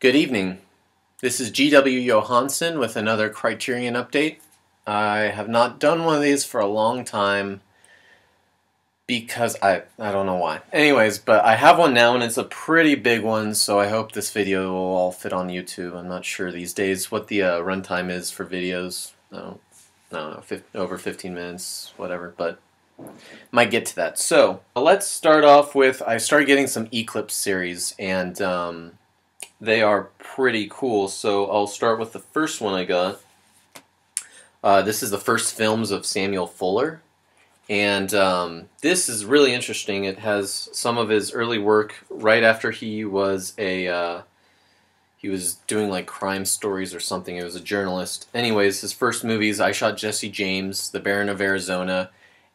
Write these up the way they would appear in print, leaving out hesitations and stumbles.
Good evening. This is GW Johansson with another Criterion update. I have not done one of these for a long time because I don't know why. Anyways, but I have one now and it's a pretty big one, so I hope this video will all fit on YouTube. I'm not sure these days what the runtime is for videos. I don't know, over 15 minutes, whatever, but might get to that. So let's start off with, I started getting some Eclipse Series, and they are pretty cool. So I'll start with the first one I got. This is the first films of Samuel Fuller, and this is really interesting. It has some of his early work right after he was he was doing like crime stories or something. He was a journalist. Anyways, his first movies: I Shot Jesse James, The Baron of Arizona,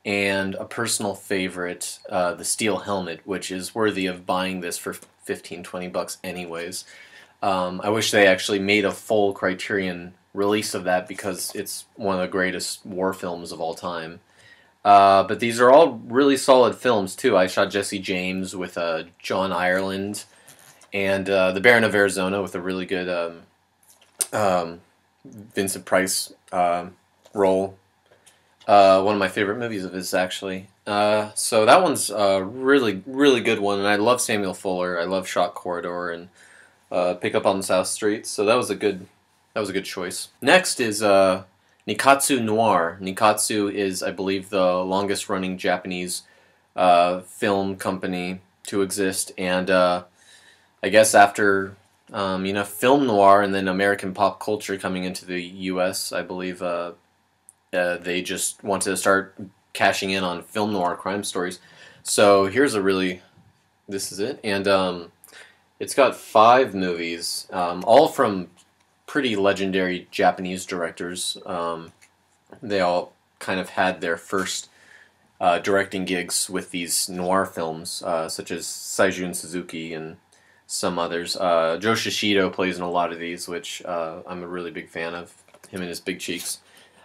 and a personal favorite, The Steel Helmet, which is worthy of buying this for 15-20 bucks anyways. I wish they actually made a full Criterion release of that because it's one of the greatest war films of all time. But these are all really solid films too. I Shot Jesse James with John Ireland, and The Baron of Arizona with a really good Vincent Price role. One of my favorite movies of his, actually. So that one's a really, really good one, and I love Samuel Fuller. I love Shot Corridor and Pick Up on the South Street. So that was a good choice. Next is Nikkatsu Noir. Nikkatsu is, I believe, the longest-running Japanese film company to exist, and I guess after film noir and then American pop culture coming into the U.S., I believe they just wanted to start cashing in on film noir crime stories. So here's this is it, and it's got 5 movies, all from pretty legendary Japanese directors. They all kind of had their first directing gigs with these noir films, such as Seijun Suzuki and some others. Joe Shishido plays in a lot of these, which I'm a really big fan of, him and his big cheeks.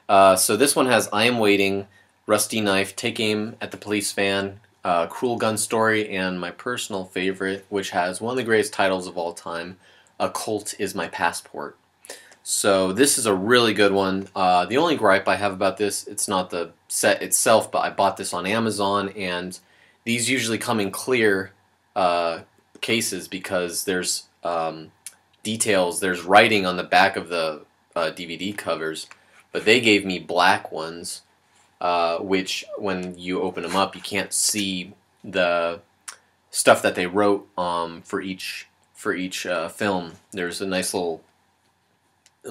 So this one has I Am Waiting, Rusty Knife, Take Aim at the Police Van, Cruel Gun Story, and my personal favorite, which has one of the greatest titles of all time, A Colt Is My Passport. So this is a really good one. The only gripe I have about this, it's not the set itself, but I bought this on Amazon, and these usually come in clear cases because there's details, there's writing on the back of the DVD covers, but they gave me black ones, which when you open them up, you can't see the stuff that they wrote for each film. There's a nice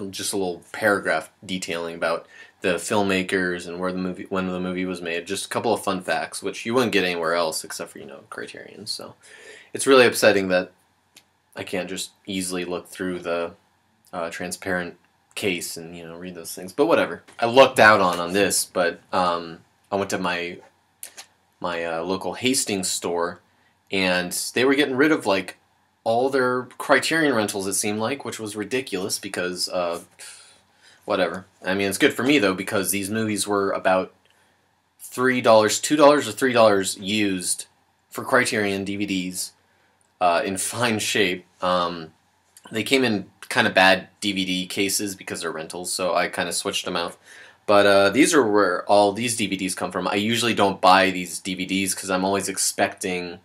just a little paragraph detailing about the filmmakers and when the movie was made. Just a couple of fun facts, which you wouldn't get anywhere else except for Criterion. So it's really upsetting that I can't just easily look through the transparent case and read those things. But whatever. I lucked out on this, but I went to my local Hastings store, and they were getting rid of like all their Criterion rentals, it seemed like, which was ridiculous because whatever. I mean, it's good for me though because these movies were about $3, $2 or $3 used for Criterion DVDs in fine shape. They came in kind of bad DVD cases because they're rentals, so I kind of switched them out. But these are where all these DVDs come from. I usually don't buy these DVDs because I'm always expecting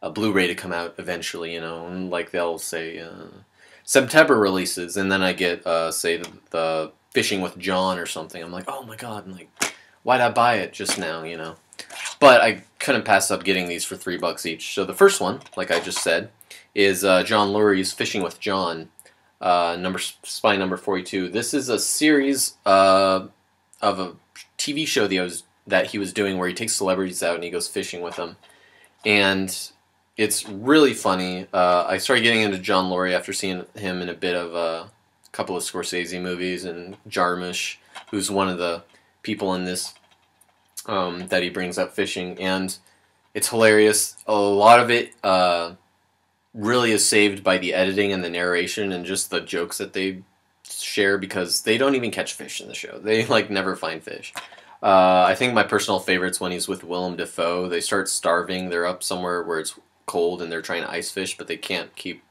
a Blu-ray to come out eventually, and like they'll say September releases, and then I get say the Fishing with John or something. I'm like, oh my god, I'm like, why'd I buy it just now, But I couldn't pass up getting these for $3 each. So the first one, like I just said, is John Lurie's Fishing with John, spy number 42. This is a series of a TV show that he was doing where he takes celebrities out and he goes fishing with them, and it's really funny. I started getting into John Lurie after seeing him in a bit of a couple of Scorsese movies, and Jarmusch, who's one of the people in this that he brings up fishing, and it's hilarious. A lot of it really is saved by the editing and the narration and just the jokes that they share, because they don't even catch fish in the show. They like never find fish. I think my personal favorite's when he's with Willem Dafoe. They start starving. They're up somewhere where it's cold and they're trying to ice fish, but they can't keep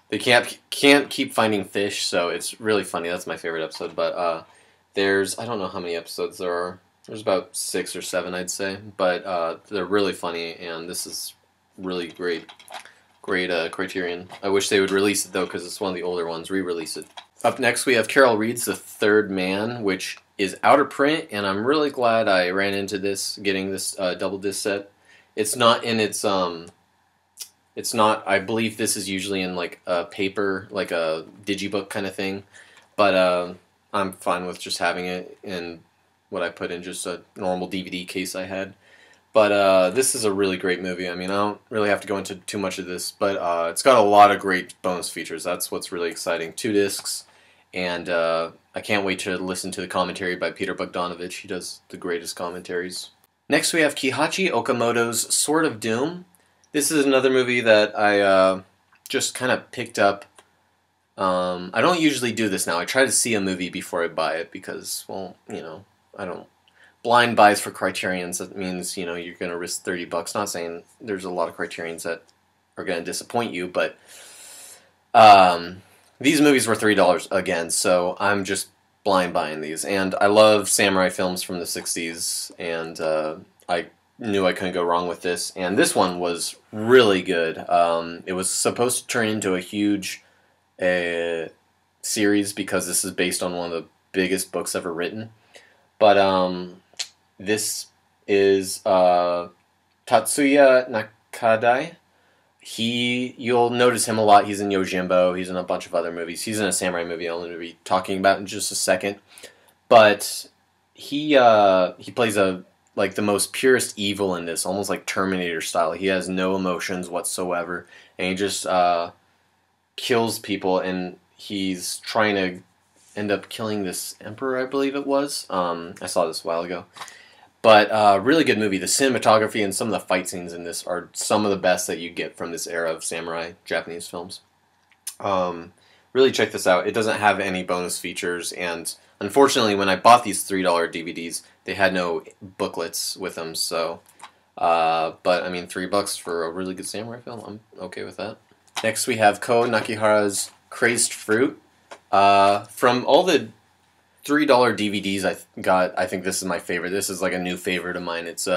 they can't keep finding fish, so it's really funny. That's my favorite episode. But there's, I don't know how many episodes there are. There's about 6 or 7, I'd say. But they're really funny, and this is really great. Great Criterion. I wish they would release it, though, because it's one of the older ones. Re-release it. Up next, we have Carol Reed's The Third Man, which is out of print, and I'm really glad I ran into this, getting this double disc set. It's not in its... It's not, I believe this is usually in like a paper, like a digibook kind of thing. But I'm fine with just having it in what I put in just a normal DVD case I had. But this is a really great movie. I mean, I don't really have to go into too much of this, but it's got a lot of great bonus features. That's what's really exciting. 2 discs, and I can't wait to listen to the commentary by Peter Bogdanovich. He does the greatest commentaries. Next we have Kihachi Okamoto's Sword of Doom. This is another movie that I just kind of picked up. I don't usually do this now. I try to see a movie before I buy it because, well, you know, I don't... Blind buys for Criterions, that means, you know, you're going to risk $30. Not saying there's a lot of Criterions that are going to disappoint you, but these movies were $3 again, so I'm just blind buying these. And I love samurai films from the 60s, and I knew I couldn't go wrong with this, and this one was really good. It was supposed to turn into a huge series because this is based on one of the biggest books ever written. But this is Tatsuya Nakadai. You'll notice him a lot. He's in Yojimbo. He's in a bunch of other movies. He's in a samurai movie I'm going to be talking about in just a second. But he plays like the most purest evil in this, almost like Terminator style. He has no emotions whatsoever, and he just kills people, and he's trying to end up killing this emperor, I believe it was. I saw this a while ago. But really good movie. The cinematography and some of the fight scenes in this are some of the best that you get from this era of samurai Japanese films. Really check this out. It doesn't have any bonus features, and unfortunately, when I bought these $3 DVDs, they had no booklets with them. So, but I mean, $3 for a really good samurai film, I'm okay with that. Next, we have Ko Nakihara's Crazed Fruit. From all the $3 DVDs I got, I think this is my favorite. This is like a new favorite of mine. It's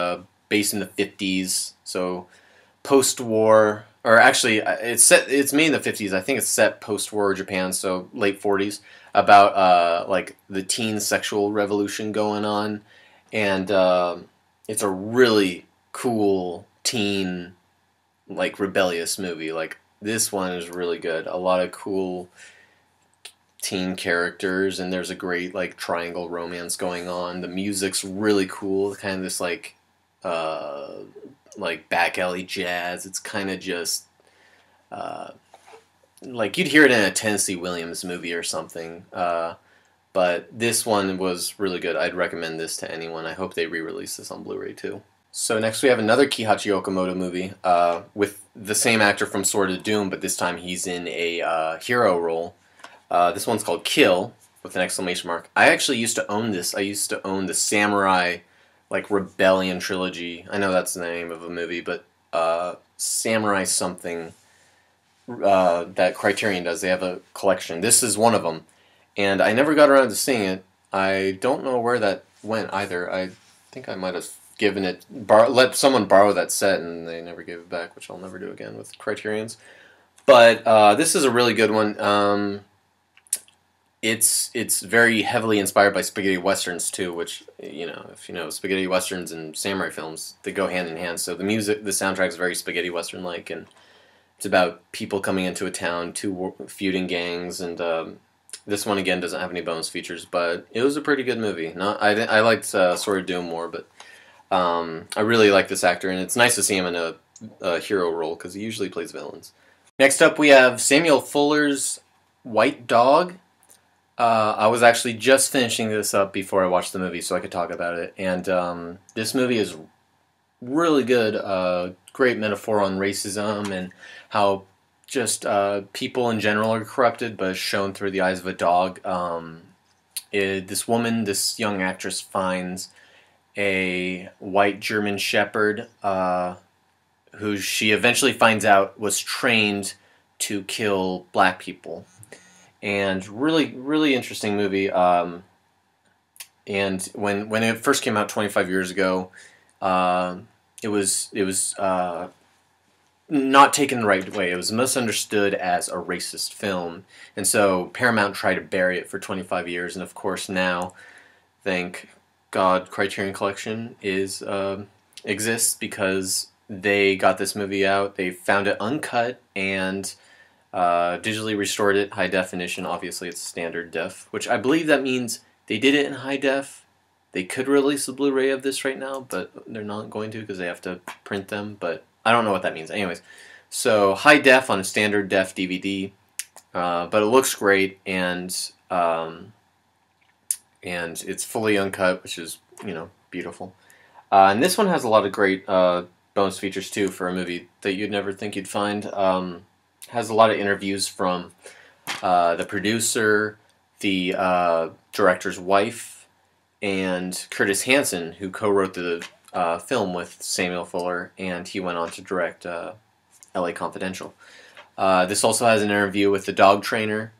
based in the 50s, so post-war. Or actually, it's made in the 50s. I think it's set post-war Japan, so late 40s, about like the teen sexual revolution going on, and it's a really cool teen, like rebellious movie. Like this one is really good. A lot of cool teen characters, and there's a great like triangle romance going on. The music's really cool, kind of this like back alley jazz. It's kind of just like you'd hear it in a Tennessee Williams movie or something. But this one was really good. I'd recommend this to anyone. I hope they re-release this on Blu-ray too. So next we have another Kihachi Okamoto movie with the same actor from Sword of Doom, but this time he's in a hero role. This one's called Kill with an exclamation mark. I actually used to own this. I used to own the Samurai like Rebellion trilogy. I know that's the name of a movie, but Samurai something that Criterion does. They have a collection. This is one of them, and I never got around to seeing it. I don't know where that went either. I think I might have given it, let someone borrow that set, and they never gave it back, which I'll never do again with Criterions. But this is a really good one. It's very heavily inspired by spaghetti westerns too, which, you know, if you know spaghetti westerns and samurai films, they go hand in hand. So the music, the soundtrack is very spaghetti western like, and it's about people coming into a town, two feuding gangs, and this one again doesn't have any bonus features, but it was a pretty good movie. I liked Sword of Doom more, but I really like this actor, and it's nice to see him in a hero role because he usually plays villains. Next up, we have Samuel Fuller's White Dog. I was actually just finishing this up before I watched the movie so I could talk about it. And this movie is really good. Great metaphor on racism and how just people in general are corrupted, but shown through the eyes of a dog. This woman, this young actress, finds a white German shepherd who she eventually finds out was trained to kill black people. And really interesting movie. And when it first came out 25 years ago, it was not taken the right way. It was misunderstood as a racist film, and so Paramount tried to bury it for 25 years. And of course now, thank God, Criterion Collection exists because they got this movie out. They found it uncut and digitally restored it high definition. Obviously, it's standard def, which I believe that means they did it in high def. They could release a Blu-ray of this right now, but they're not going to because they have to print them. But I don't know what that means. Anyways, so high def on a standard def DVD, but it looks great, and it's fully uncut, which is beautiful. And this one has a lot of great bonus features too for a movie that you'd never think you'd find. Has a lot of interviews from the producer, the director's wife, and Curtis Hanson, who co-wrote the film with Samuel Fuller, and he went on to direct L.A. Confidential. This also has an interview with the dog trainer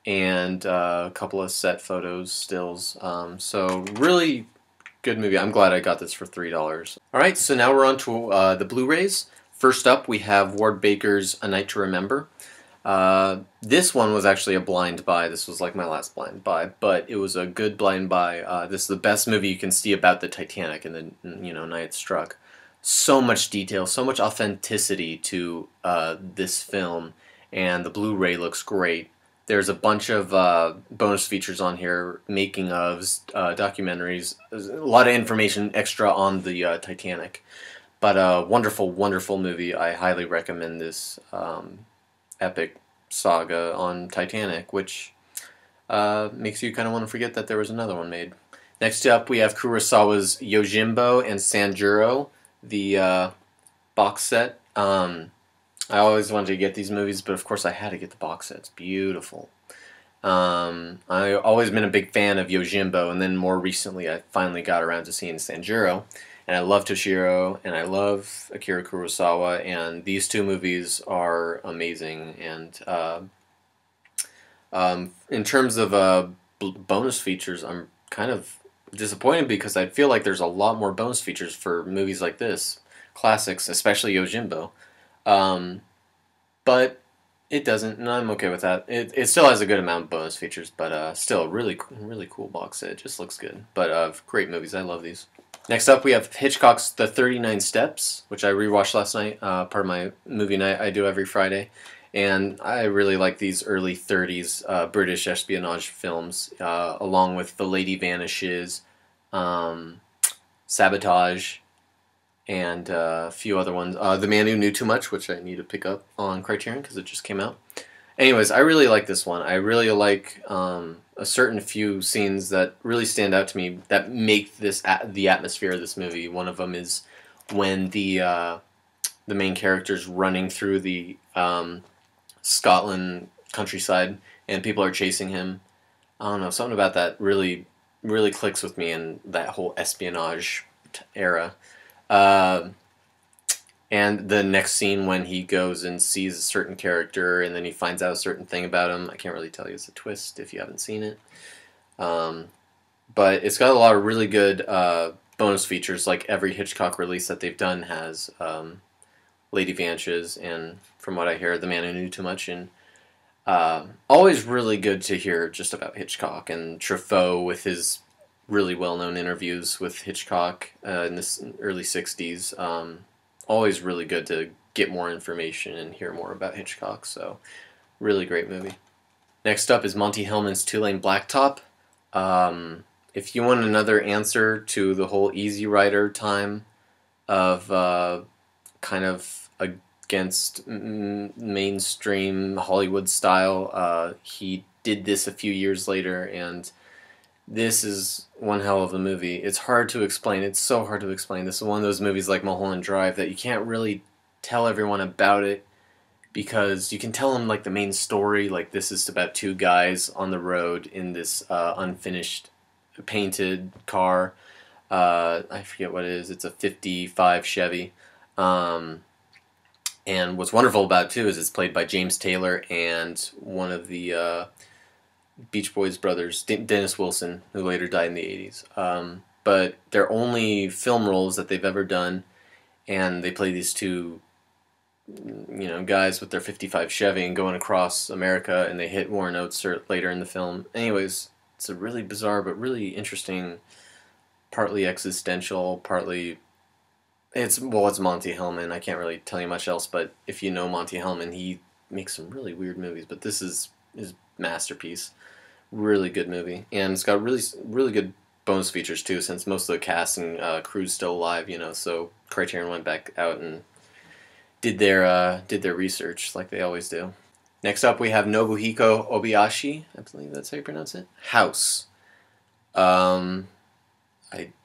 and a couple of set photos, stills. So really good movie. I'm glad I got this for $3. Alright, so now we're on to the Blu-rays. First up, we have Ward Baker's A Night to Remember. This one was actually a blind buy. This was like my last blind buy, but it was a good blind buy. This is the best movie you can see about the Titanic and the night it struck. So much detail, so much authenticity to this film, and the Blu-ray looks great. There's a bunch of bonus features on here, making ofs, documentaries, there's a lot of information extra on the Titanic. But wonderful, wonderful movie. I highly recommend this epic saga on Titanic, which makes you kind of want to forget that there was another one made. Next up, we have Kurosawa's Yojimbo and Sanjuro, the box set. I always wanted to get these movies, but of course I had to get the box set. It's beautiful. I've always been a big fan of Yojimbo, and then more recently I finally got around to seeing Sanjuro. And I love Toshiro, and I love Akira Kurosawa, and these two movies are amazing. And in terms of bonus features, I'm kind of disappointed because I feel like there's a lot more bonus features for movies like this, classics, especially Yojimbo. But it doesn't, and I'm okay with that. It still has a good amount of bonus features, but still a really cool box set. It just looks good. But great movies. I love these. Next up, we have Hitchcock's The 39 Steps, which I rewatched last night, part of my movie night I do every Friday. And I really like these early 30s British espionage films, along with The Lady Vanishes, Sabotage, and a few other ones. The Man Who Knew Too Much, which I need to pick up on Criterion because it just came out. Anyways, I really like this one. I really like a certain few scenes that really stand out to me that make this the atmosphere of this movie. One of them is when the main character's running through the Scotland countryside and people are chasing him. I don't know, something about that really clicks with me in that whole espionage era. And the next scene when he goes and sees a certain character and then he finds out a certain thing about him. I can't really tell you, it's a twist if you haven't seen it. But it's got a lot of really good bonus features, like every Hitchcock release that they've done has Lady Vanishes and, from what I hear, The Man Who Knew Too Much. And always really good to hear just about Hitchcock, and Truffaut with his really well-known interviews with Hitchcock in the early 60s. Always really good to get more information and hear more about Hitchcock, so really great movie. Next up is Monty Hellman's Two-Lane Blacktop. If you want another answer to the whole Easy Rider time of kind of against mainstream Hollywood style, he did this a few years later, and this is one hell of a movie. It's hard to explain. It's so hard to explain. This is one of those movies like Mulholland Drive that you can't really tell everyone about it because you can tell them like the main story. Like, this is about two guys on the road in this unfinished painted car. I forget what it is. It's a 55 Chevy. And And what's wonderful about it too is it's played by James Taylor and one of the Beach Boys brothers, Dennis Wilson, who later died in the 80s. But they're only film roles that they've ever done, and they play these two, guys with their 55 Chevy and going across America, and they hit Warren Oates later in the film. Anyways, it's a really bizarre but really interesting, partly existential, partly it's Monty Hellman. I can't really tell you much else, but if you know Monty Hellman, he makes some really weird movies. But this is his masterpiece. Really good movie, and it's got really good bonus features too. Since most of the cast and crew's still alive, so Criterion went back out and did their research like they always do. Next up, we have Nobuhiko Obayashi. I believe that's how you pronounce it. House. I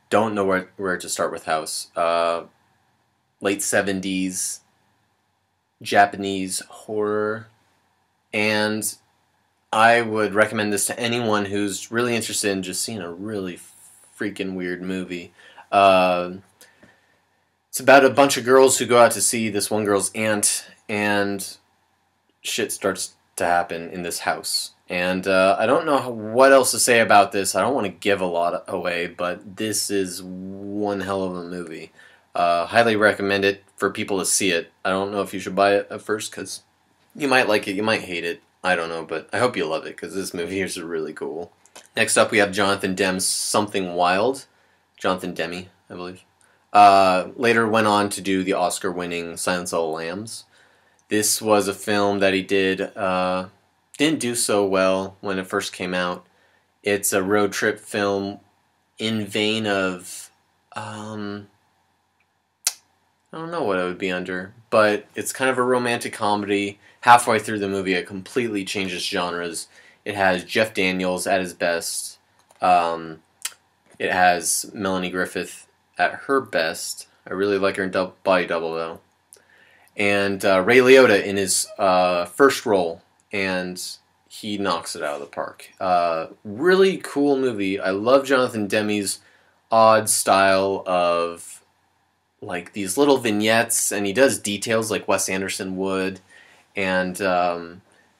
don't know where to start with House. Late 70s Japanese horror, and I would recommend this to anyone who's really interested in just seeing a really freaking weird movie. It's about a bunch of girls who go out to see this one girl's aunt, and shit starts to happen in this house. And I don't know what else to say about this. I don't want to give a lot away, but this is one hell of a movie. Highly recommend it for people to see it. I don't know if you should buy it at first, because you might like it, you might hate it. I don't know, but I hope you love it, because this movie is really cool. Next up, we have Jonathan Demme's Something Wild. Jonathan Demme, I believe. Later went on to do the Oscar-winning Silence of the Lambs. This was a film that he didn't do so well when it first came out. It's a road trip film in vein of... I don't know what it would be under, but it's kind of a romantic comedy. Halfway through the movie, it completely changes genres. It has Jeff Daniels at his best. It has Melanie Griffith at her best. I really like her in Body Double, though. And Ray Liotta in his first role, and he knocks it out of the park. Really cool movie. I love Jonathan Demme's odd style of like these little vignettes, and he does details like Wes Anderson would, and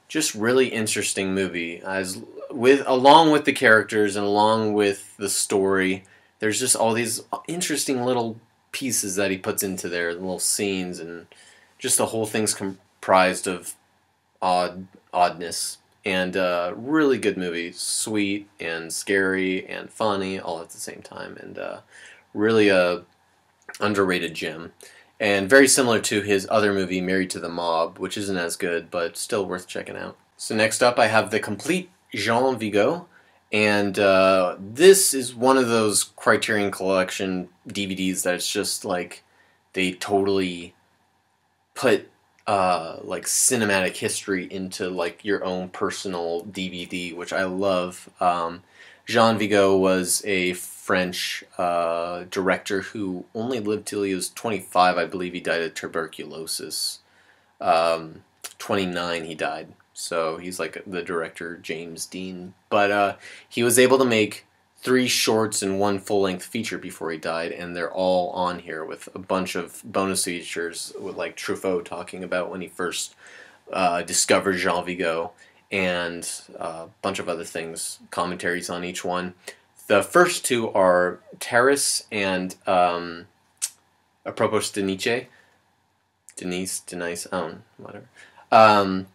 just really interesting movie. Along with the characters and along with the story, there's just all these interesting little pieces that he puts into there, little scenes, and just the whole thing's comprised of oddness. And really good movie, sweet and scary and funny all at the same time, and really a underrated gem. And very similar to his other movie, Married to the Mob, which isn't as good, but still worth checking out. So next up, I have the complete Jean Vigo, and this is one of those Criterion Collection DVDs that it's just like they totally put like cinematic history into like your own personal DVD, which I love. Jean Vigo was a French director who only lived till he was 25. I believe he died of tuberculosis. 29 he died. So he's like the director, James Dean. But he was able to make 3 shorts and 1 full-length feature before he died, and they're all on here with a bunch of bonus features with like Truffaut talking about when he first discovered Jean Vigo, and a bunch of other things, commentaries on each one. The first 2 are Terrace and Apropos de Nietzsche. Denise, whatever.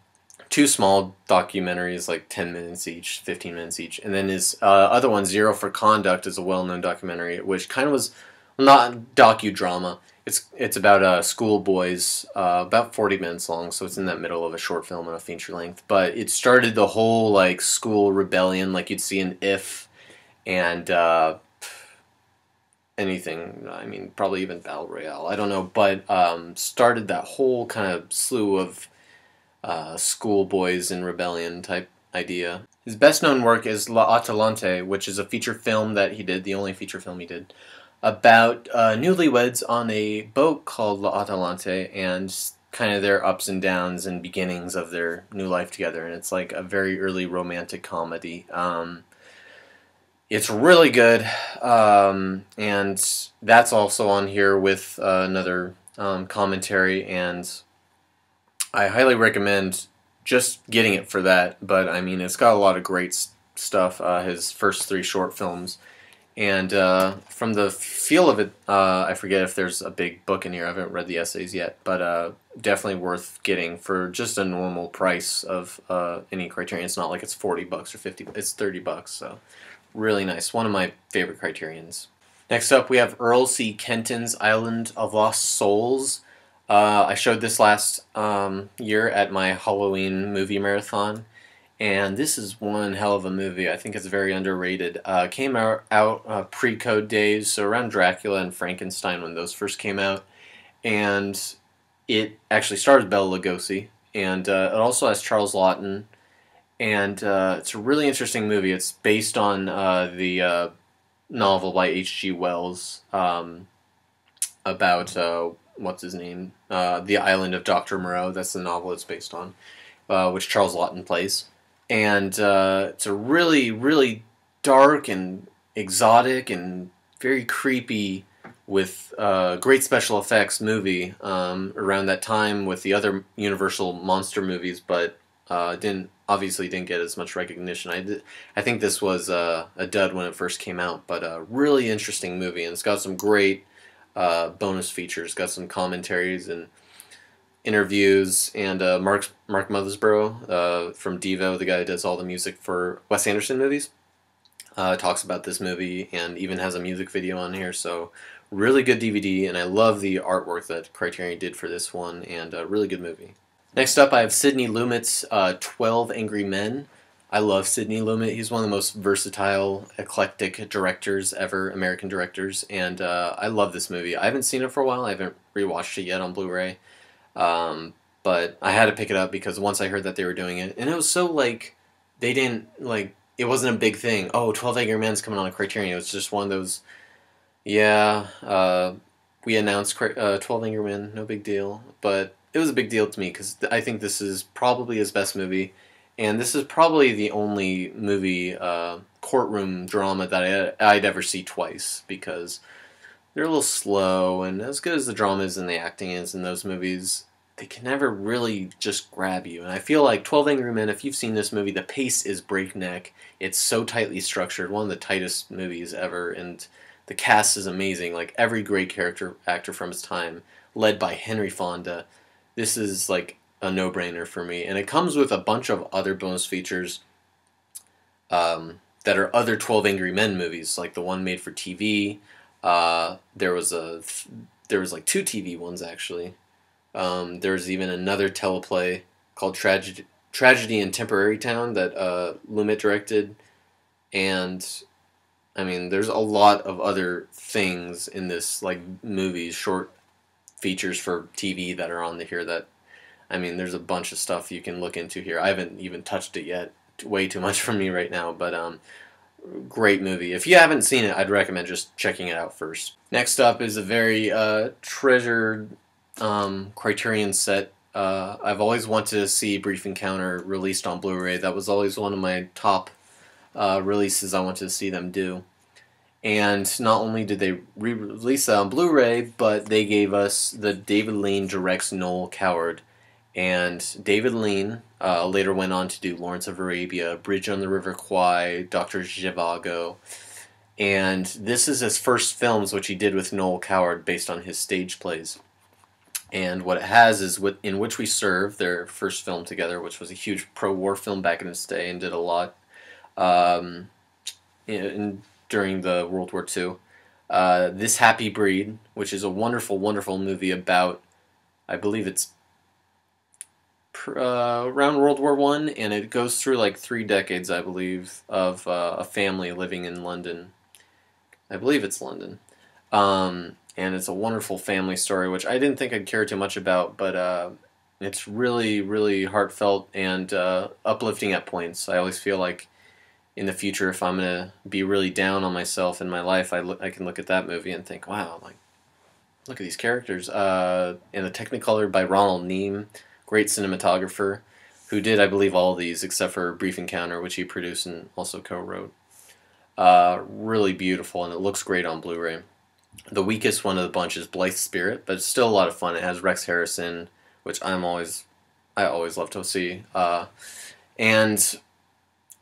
2 small documentaries, like 10 minutes each, 15 minutes each. And then his other one, Zero for Conduct, is a well-known documentary, which kind of was not docudrama. It's about schoolboys, about 40 minutes long, so it's in that middle of a short film and a feature length. But it started the whole like school rebellion, like you'd see in If, and anything. I mean, probably even Battle Royale. I don't know, but started that whole kind of slew of schoolboys in rebellion type idea. His best known work is La Atalante, which is a feature film that he did, the only feature film he did, about newlyweds on a boat called La Atalante, and kind of their ups and downs and beginnings of their new life together. And it's like a very early romantic comedy. It's really good, and that's also on here with another commentary, and I highly recommend just getting it for that. But I mean, it's got a lot of great stuff. His first three short films, and from the feel of it, I forget if there's a big book in here. I haven't read the essays yet, but definitely worth getting for just a normal price of any Criterion. It's not like it's $40 or 50. It's $30. So really nice. One of my favorite Criterions. Next up, we have Earl C. Kenton's Island of Lost Souls. I showed this last year at my Halloween movie marathon, and this is one hell of a movie. I think it's very underrated. Came out pre-Code days, so around Dracula and Frankenstein when those first came out, and it actually stars Bela Lugosi, and it also has Charles Laughton, and it's a really interesting movie. It's based on the novel by H.G. Wells about what's his name, The Island of Dr. Moreau. That's the novel it's based on, which Charles Laughton plays, and it's a really, really dark and exotic and very creepy with great special effects movie around that time with the other Universal monster movies, but didn't get as much recognition. I think this was a dud when it first came out, but a really interesting movie, and it's got some great bonus features. Got some commentaries and interviews, and Mark Mothersbaugh from Devo, the guy who does all the music for Wes Anderson movies, talks about this movie and even has a music video on here. So really good DVD, and I love the artwork that Criterion did for this one, and a really good movie. Next up, I have Sidney Lumet's 12 Angry Men. I love Sidney Lumet. He's one of the most versatile, eclectic directors ever, American directors, and I love this movie. I haven't seen it for a while. I haven't rewatched it yet on Blu-ray, but I had to pick it up because once I heard that they were doing it, and it was so, like, they didn't, like, it wasn't a big thing. Oh, 12 Angry Men's coming on a Criterion. It was just one of those, yeah, we announced 12 Angry Men, no big deal, but it was a big deal to me because I think this is probably his best movie, and this is probably the only movie courtroom drama that I'd ever see twice because they're a little slow, and as good as the drama is and the acting is in those movies, they can never really just grab you. And I feel like 12 Angry Men, if you've seen this movie, the pace is breakneck. It's so tightly structured, one of the tightest movies ever, and the cast is amazing. Like every great character actor from his time, led by Henry Fonda. This is like a no-brainer for me, and it comes with a bunch of other bonus features that are other 12 Angry Men movies, like the one made for TV. There was like two TV ones actually. There was even another teleplay called Tragedy in Temporary Town that Lumet directed, and I mean, there's a lot of other things in this, like movies, short features for TV that are on here that, I mean, there's a bunch of stuff you can look into here. I haven't even touched it yet. Way too much for me right now, but great movie. If you haven't seen it, I'd recommend just checking it out first. Next up is a very treasured Criterion set. I've always wanted to see Brief Encounter released on Blu-ray. That was always one of my top releases I wanted to see them do. And not only did they re-release that on Blu-ray, but they gave us the David Lean directs Noël Coward. And David Lean later went on to do Lawrence of Arabia, Bridge on the River Kwai, Dr. Zhivago. And this is his first films, which he did with Noël Coward based on his stage plays. And what it has is In Which We Serve, their first film together, which was a huge pro-war film back in its day and did a lot during the World War II. This Happy Breed, which is a wonderful, wonderful movie about, I believe it's around World War I, and it goes through like 3 decades, I believe, of a family living in London. I believe it's London. And it's a wonderful family story, which I didn't think I'd care too much about, but it's really, really heartfelt and uplifting at points. I always feel like in the future, if I'm going to be really down on myself in my life, I can look at that movie and think, wow, like, look at these characters. And the Technicolor by Ronald Neame, great cinematographer, who did, I believe, all these except for Brief Encounter, which he produced and also co-wrote. Really beautiful, and it looks great on Blu-ray. The weakest one of the bunch is Blithe Spirit, but it's still a lot of fun. It has Rex Harrison, which I'm always I always love to see. And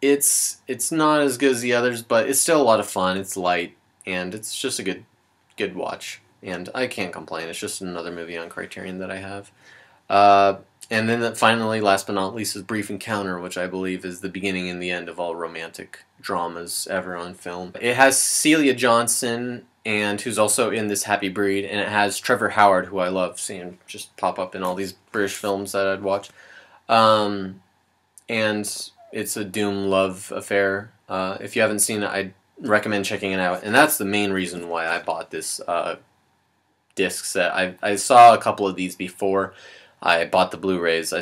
it's not as good as the others, but it's still a lot of fun. It's light, and it's just a good watch. And I can't complain. It's just another movie on Criterion that I have. Uh, and then finally, last but not least, is Brief Encounter, which I believe is the beginning and the end of all romantic dramas ever on film. It has Celia Johnson, and who's also in this Happy Breed, and it has Trevor Howard, who I love seeing just pop up in all these British films that I'd watch. Um, and it's a doom love affair. If you haven't seen it, I'd recommend checking it out. And that's the main reason why I bought this disc set. I saw a couple of these before I bought the Blu-rays. I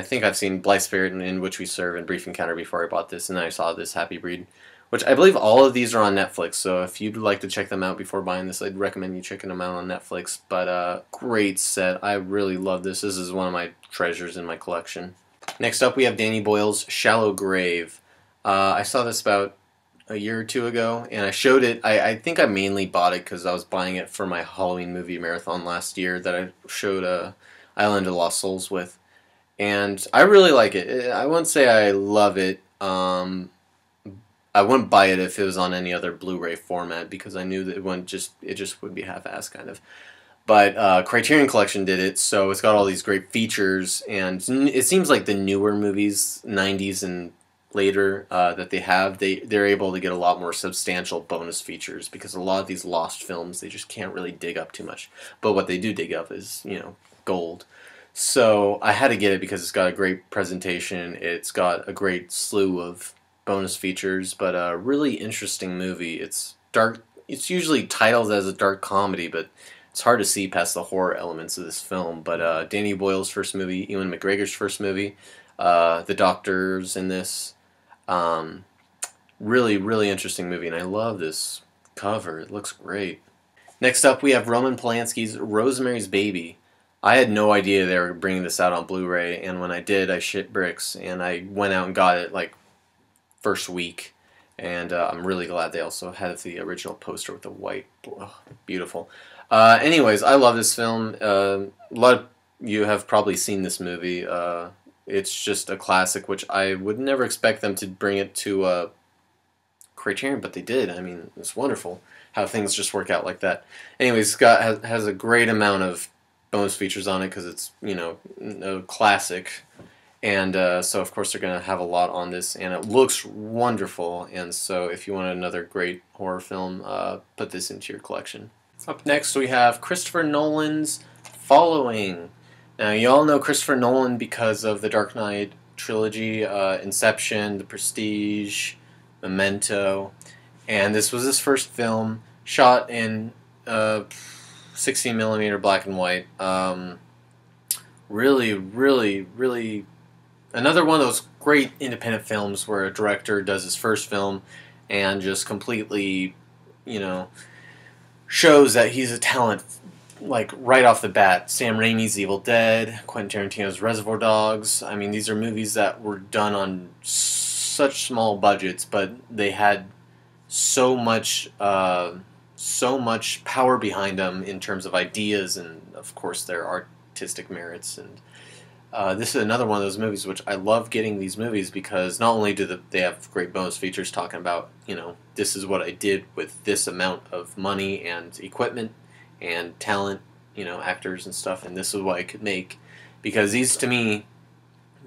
think I've seen Blithe Spirit and In Which We Serve and Brief Encounter before I bought this, and then I saw this Happy Breed, which I believe all of these are on Netflix. So if you'd like to check them out before buying this, I'd recommend you checking them out on Netflix. But great set. I really love this. This is one of my treasures in my collection. Next up, we have Danny Boyle's Shallow Grave. I saw this about a year or two ago, and I showed it. I think I mainly bought it because I was buying it for my Halloween movie marathon last year that I showed Island of Lost Souls with. And I really like it. I wouldn't say I love it. I wouldn't buy it if it was on any other Blu-ray format because I knew that it just would be half-assed kind of. But Criterion Collection did it, so it's got all these great features, and it seems like the newer movies, 90s and later, that they're able to get a lot more substantial bonus features because a lot of these lost films, they just can't really dig up too much. But what they do dig up is, gold. So I had to get it because it's got a great presentation, it's got a great slew of bonus features, but a really interesting movie. It's dark. It's usually titled as a dark comedy, but it's hard to see past the horror elements of this film. But Danny Boyle's first movie, Ewan McGregor's first movie, the doctors in this, really, really interesting movie, and I love this cover. It looks great. Next up, we have Roman Polanski's Rosemary's Baby. I had no idea they were bringing this out on Blu-ray, and when I did, I shit bricks, and I went out and got it like first week. And I'm really glad they also had the original poster with the white. Oh, beautiful. Anyways, I love this film. A lot of you have probably seen this movie. It's just a classic, which I would never expect them to bring it to Criterion, but they did. I mean, it's wonderful how things just work out like that. Anyways, Scott has a great amount of bonus features on it because it's, a classic. And so, of course, they're going to have a lot on this, and it looks wonderful. And so, if you want another great horror film, put this into your collection. Up next, we have Christopher Nolan's Following. Now, you all know Christopher Nolan because of the Dark Knight trilogy, Inception, The Prestige, Memento. And this was his first film, shot in 16mm black and white. Really, really, really... another one of those great independent films where a director does his first film and just completely, shows that he's a talent, like, right off the bat. Sam Raimi's Evil Dead, Quentin Tarantino's Reservoir Dogs. I mean, these are movies that were done on such small budgets, but they had so much power behind them in terms of ideas and, of course, their artistic merits. And this is another one of those movies which I love getting these movies because not only do they have great bonus features talking about, this is what I did with this amount of money and equipment and talent, actors and stuff, and this is what I could make. Because these, to me,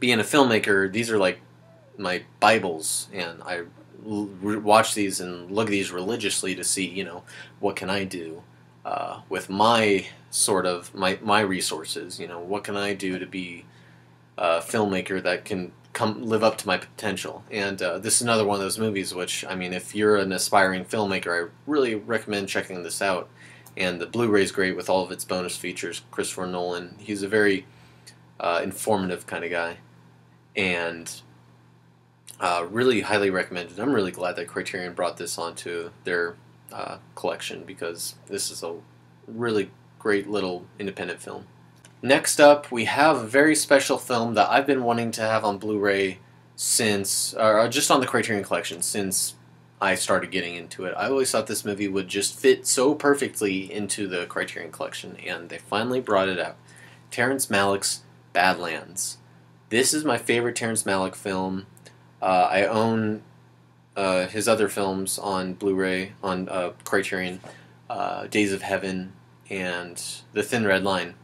being a filmmaker, these are like my Bibles, and I watch these and look at these religiously to see, what can I do with my my resources, what can I do to be a filmmaker that can live up to my potential. And this is another one of those movies which, I mean, if you're an aspiring filmmaker, I really recommend checking this out. And the Blu-ray is great with all of its bonus features. Christopher Nolan, he's a very informative kind of guy. And really highly recommended. I'm really glad that Criterion brought this onto their collection because this is a really great little independent film. Next up, we have a very special film that I've been wanting to have on Blu-ray since, or just on the Criterion collection since I started getting into it. I always thought this movie would just fit so perfectly into the Criterion collection, and they finally brought it out. Terrence Malick's Badlands. This is my favorite Terrence Malick film. I own his other films on Blu-ray, on Criterion, Days of Heaven, and The Thin Red Line.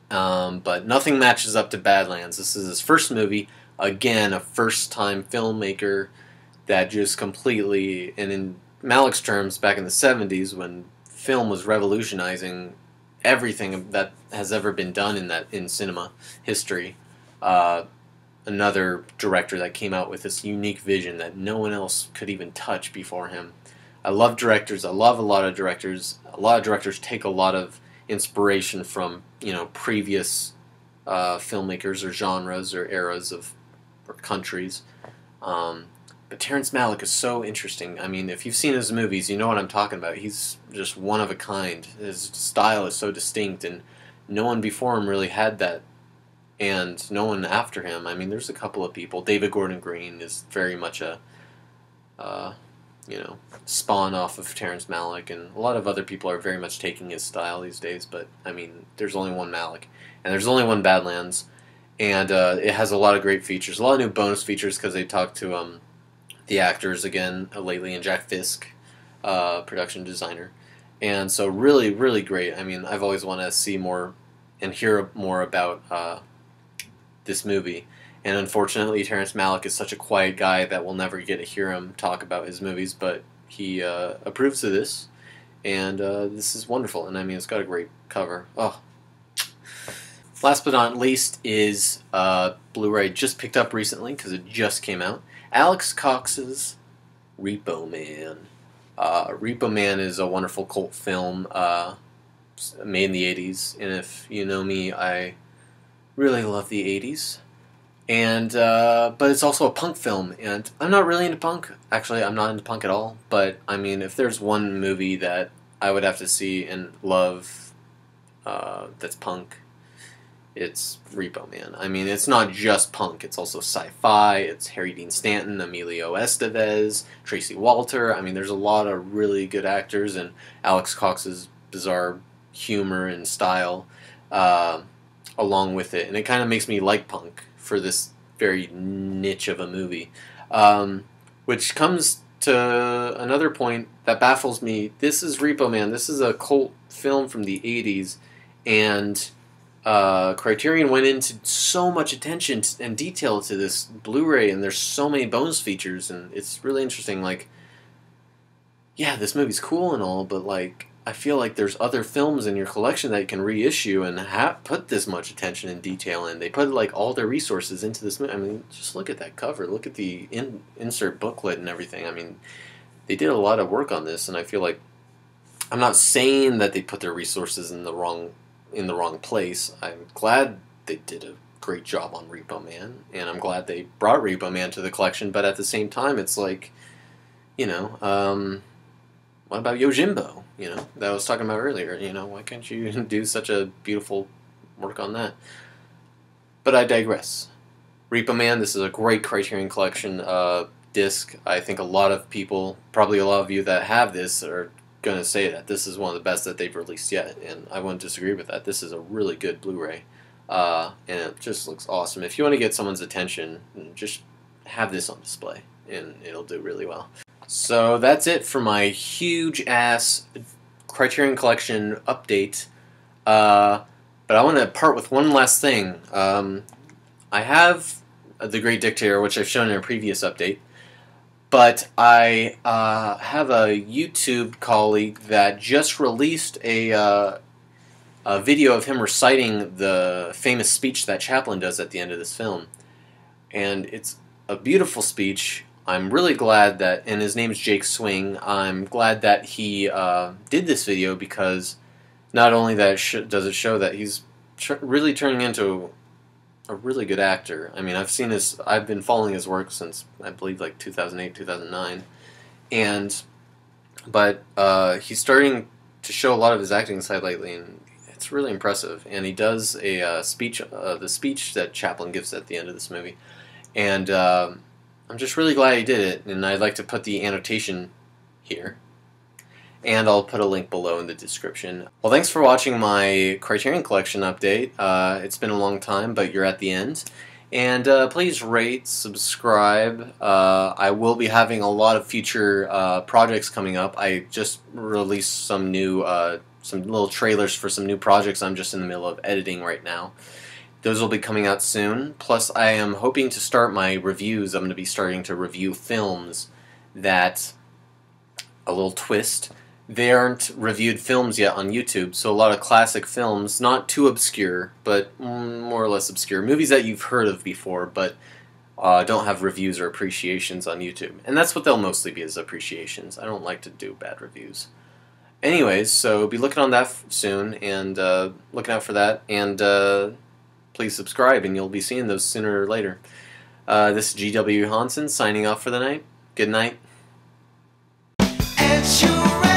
But nothing matches up to Badlands. This is his first movie. Again, a first-time filmmaker that just completely, and in Malick's terms, back in the 70s, when film was revolutionizing everything that has ever been done in cinema history, another director that came out with this unique vision that no one else could even touch before him. I love directors. I love a lot of directors. A lot of directors take a lot of inspiration from, previous filmmakers or genres or eras or countries. But Terrence Malick is so interesting. I mean, if you've seen his movies, you know what I'm talking about. He's just one of a kind. His style is so distinct, and no one before him really had that, and no one after him. I mean, there's a couple of people. David Gordon Green is very much a, spawn off of Terrence Malick, and a lot of other people are very much taking his style these days, but, I mean, there's only one Malick, and there's only one Badlands, and it has a lot of great features, a lot of new bonus features, because they talked to the actors again lately, and Jack Fisk, production designer, and so really, really great. I mean, I've always wanted to see more and hear more about this movie. And unfortunately, Terrence Malick is such a quiet guy that we'll never get to hear him talk about his movies, but he approves of this, and this is wonderful. And I mean, it's got a great cover. Oh. Last but not least is Blu-ray just picked up recently because it just came out. Alex Cox's Repo Man. Repo Man is a wonderful cult film made in the 80s, and if you know me, I really love the 80s. And but it's also a punk film, and I'm not really into punk. Actually, I'm not into punk at all. But I mean, if there's one movie that I would have to see and love that's punk, it's Repo Man. I mean, it's not just punk. It's also sci-fi. It's Harry Dean Stanton, Emilio Estevez, Tracy Walter. I mean, there's a lot of really good actors, and Alex Cox's bizarre humor and style along with it. And it kind of makes me like punk for this very niche of a movie. Which comes to another point that baffles me. This is Repo Man. This is a cult film from the 80s, and Criterion went into so much attention and detail to this Blu-ray, and there's so many bonus features, and it's really interesting. Like, yeah, this movie's cool and all, but like, I feel like there's other films in your collection that you can reissue and put this much attention and detail in. They put like all their resources into this movie. I mean, just look at that cover. Look at the insert booklet and everything. I mean, they did a lot of work on this, and I feel like, I'm not saying that they put their resources in the wrong place. I'm glad they did a great job on Repo Man, and I'm glad they brought Repo Man to the collection, but at the same time, it's like, what about Yojimbo, that I was talking about earlier, why can't you do such a beautiful work on that? But I digress. Repo Man, this is a great Criterion Collection disc. I think a lot of people, probably a lot of you that have this, are going to say that this is one of the best that they've released yet, and I wouldn't disagree with that. This is a really good Blu-ray, and it just looks awesome. If you want to get someone's attention, just have this on display, and it'll do really well. So that's it for my huge-ass Criterion Collection update, but I want to part with one last thing. I have The Great Dictator, which I've shown in a previous update, but I have a YouTube colleague that just released a video of him reciting the famous speech that Chaplin does at the end of this film. And it's a beautiful speech. I'm really glad that, and his name's Jake Swing, I'm glad that he did this video, because not only that does it show that he's really turning into a really good actor. I mean, I've been following his work since, I believe, like 2008, 2009, but he's starting to show a lot of his acting side lately, and it's really impressive. And he does a speech, the speech that Chaplin gives at the end of this movie, and I'm just really glad he did it, and I'd like to put the annotation here. and I'll put a link below in the description. Well, thanks for watching my Criterion Collection update. It's been a long time, but you're at the end. And please rate, subscribe. I will be having a lot of future projects coming up. I just released some new, some little trailers for some new projects I'm just in the middle of editing right now. Those will be coming out soon. Plus, I am hoping to start my reviews. I'm going to be starting to review films that, a little twist, they aren't reviewed films yet on YouTube, so a lot of classic films, not too obscure, but more or less obscure. Movies that you've heard of before, but don't have reviews or appreciations on YouTube. And that's what they'll mostly be, is appreciations. I don't like to do bad reviews. Anyways, so be looking on that soon, and looking out for that, and please subscribe, and you'll be seeing those sooner or later. This is GW Johansson signing off for the night. Good night. And